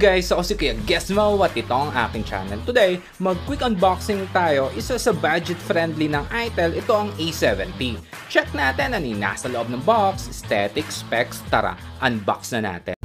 guys, ako si Kuya Gesmo at ito ang aking channel. Today, mag-quick unboxing tayo. Isa sa budget-friendly ng ITEL, ito ang A70. Check natin ano yung nasa loob ng box, aesthetic, specs, tara, unbox na natin.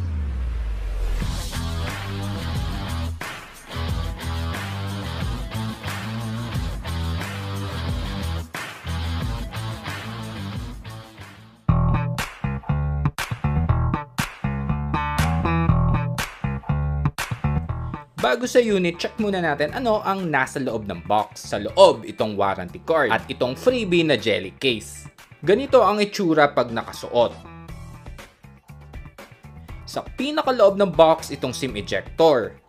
Bago sa unit, check muna natin ano ang nasa loob ng box. Sa loob, itong warranty card at itong freebie na jelly case. Ganito ang itsura pag nakasuot. Sa pinakaloob ng box, itong SIM ejector.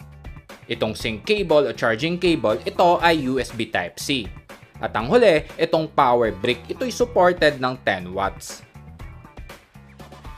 Itong sync cable o charging cable, ito ay USB Type-C. At ang huli, itong power brick, ito'y supported ng 10 watts.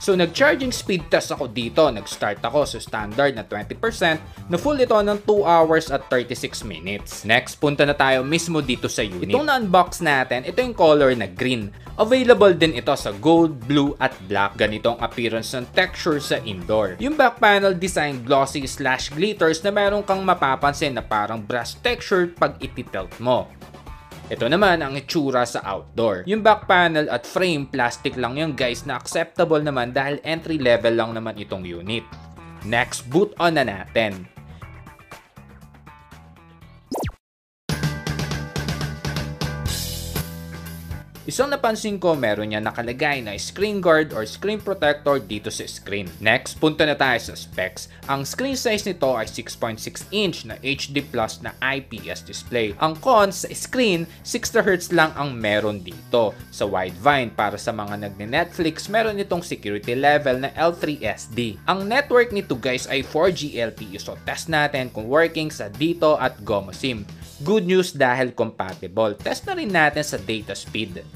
So nag-charging speed test ako dito. Nag-start ako sa standard na 20%, na full ito ng 2 hours at 36 minutes. Next, punta na tayo mismo dito sa unit. Itong na-unbox natin, ito yung color na green. Available din ito sa gold, blue at black. Ganito ang appearance ng texture sa indoor. Yung back panel design glossy / glitters na meron kang mapapansin na parang brass texture pag ititilt mo. Ito naman ang itsura sa outdoor. Yung back panel at frame, plastic lang yun guys, na acceptable naman dahil entry level lang naman itong unit. Next, boot on na natin. Isang napansin ko, meron niya nakalagay na screen guard or screen protector dito sa screen. Next, punta na tayo sa specs. Ang screen size nito ay 6.6 inch na HD Plus na IPS display. Ang cons sa screen, 60Hz lang ang meron dito. Sa Widevine, para sa mga nagne-Netflix, meron itong security level na L3SD. Ang network nito guys ay 4G LTE, so test natin kung working sa dito at Gomo SIM. Good news dahil compatible. Test na rin natin sa data speed.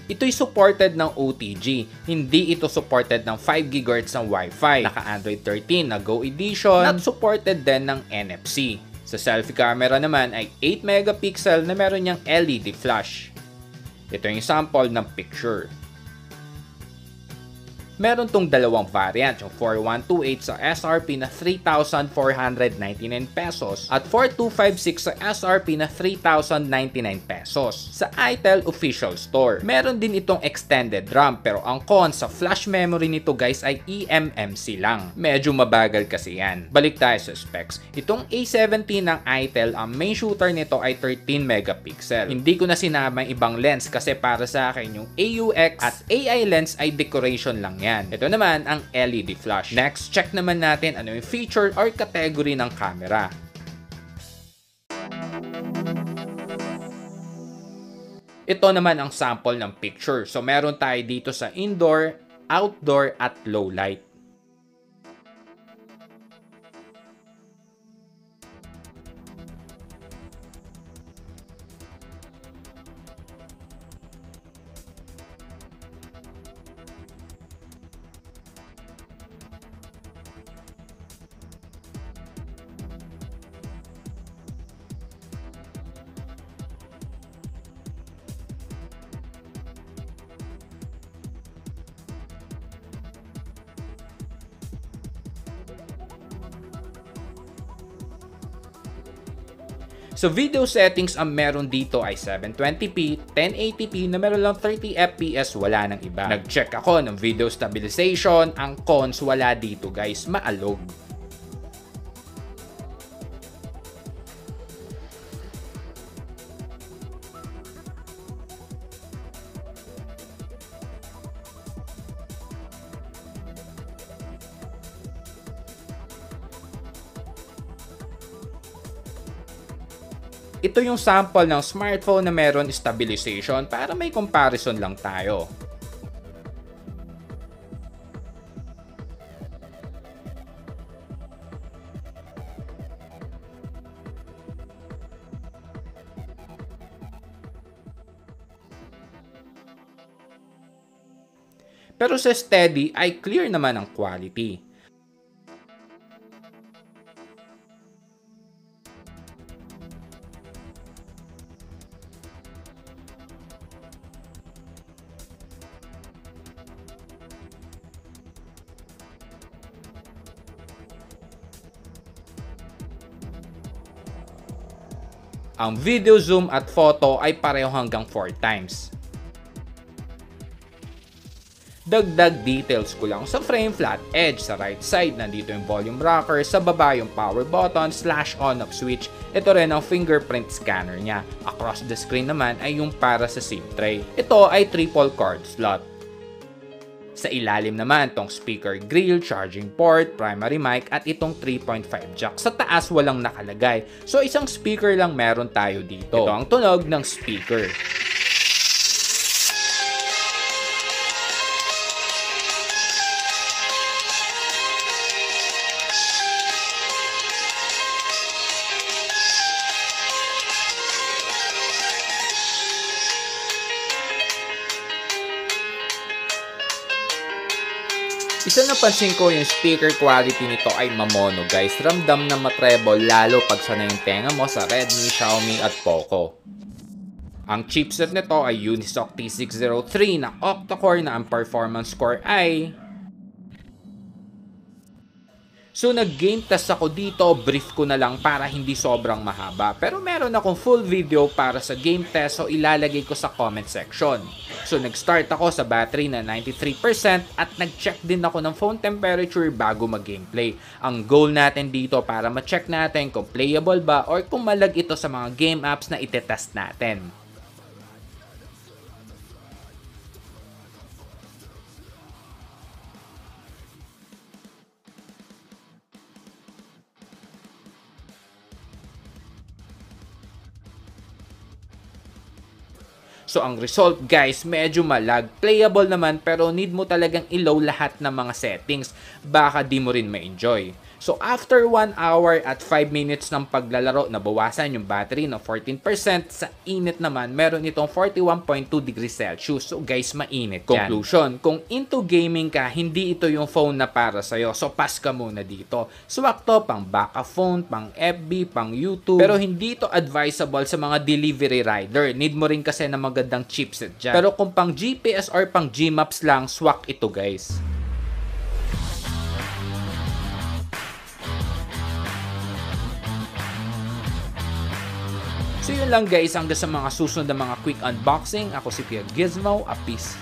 Ito'y supported ng OTG, hindi ito supported ng 5 GHz ng Wi-Fi. Naka-Android 13 na Go Edition, not supported din ng NFC. Sa selfie camera naman ay 8 megapixel na meron niyang LED flash. Ito yung sample ng picture. Meron tong dalawang variant, yung 4128 sa SRP na 3,499 pesos at 4256 sa SRP na 3,099 pesos sa ITEL official store. Meron din itong extended RAM, pero ang con sa flash memory nito guys ay eMMC lang. Medyo mabagal kasi yan. Balik tayo sa specs. Itong A70 ng ITEL, ang main shooter nito ay 13 megapixel. Hindi ko na sinama yung ibang lens kasi para sa akin yung AUX at AI lens ay decoration lang yan. Ito naman ang LED flash. Next, check naman natin ano yung feature or category ng camera. Ito naman ang sample ng picture. So meron tayo dito sa indoor, outdoor at low light. So video settings ang meron dito ay 720p, 1080p na meron lang 30fps, wala nang iba. Nag-check ako ng video stabilization, ang cons wala dito guys, maalog. Ito yung sample ng smartphone na meron stabilization para may comparison lang tayo. Pero sa steady ay clear naman ang quality. Ang video zoom at photo ay pareho hanggang 4 times. Dagdag details ko lang sa frame flat edge. Sa right side, nandito yung volume rocker. Sa baba, yung power button / on-off switch. Ito rin ang fingerprint scanner niya. Across the screen naman ay yung para sa SIM tray. Ito ay triple card slot. Sa ilalim naman, tong speaker grill, charging port, primary mic, at itong 3.5 jack. Sa taas, walang nakalagay. So, isang speaker lang meron tayo dito. Ito ang tunog ng speaker. Isa na pansin ko yung speaker quality nito ay mamono guys. Ramdam na matreble lalo pag sanay yung tenga mo sa Redmi, Xiaomi at Poco. Ang chipset nito ay Unisoc T603 na octa-core na ang performance score ay... So nag-game test ako dito, brief ko na lang para hindi sobrang mahaba. Pero meron akong full video para sa game test so ilalagay ko sa comment section. So nag-start ako sa battery na 93% at nag-check din ako ng phone temperature bago mag-gameplay. Ang goal natin dito para ma-check natin kung playable ba or kung malag ito sa mga game apps na itetest natin. So ang result guys, medyo malag. Playable naman pero need mo talagang i-low lahat ng mga settings. Baka di mo rin ma-enjoy. So after 1 hour at 5 minutes ng paglalaro, nabawasan yung battery ng 14%. Sa init naman, meron itong 41.2 degrees Celsius. So guys, mainit yan. Conclusion, kung into gaming ka, hindi ito yung phone na para sa'yo. So pass ka muna dito. Swak to pang backup phone, pang FB, pang YouTube. Pero hindi ito advisable sa mga delivery rider. Need mo rin kasi na magandang chipset dyan. Pero kung pang GPS or pang Gmaps lang, swak ito guys. So yun lang guys, hanggang sa mga susunod na mga quick unboxing. Ako si Kuya Gizmo, a peace.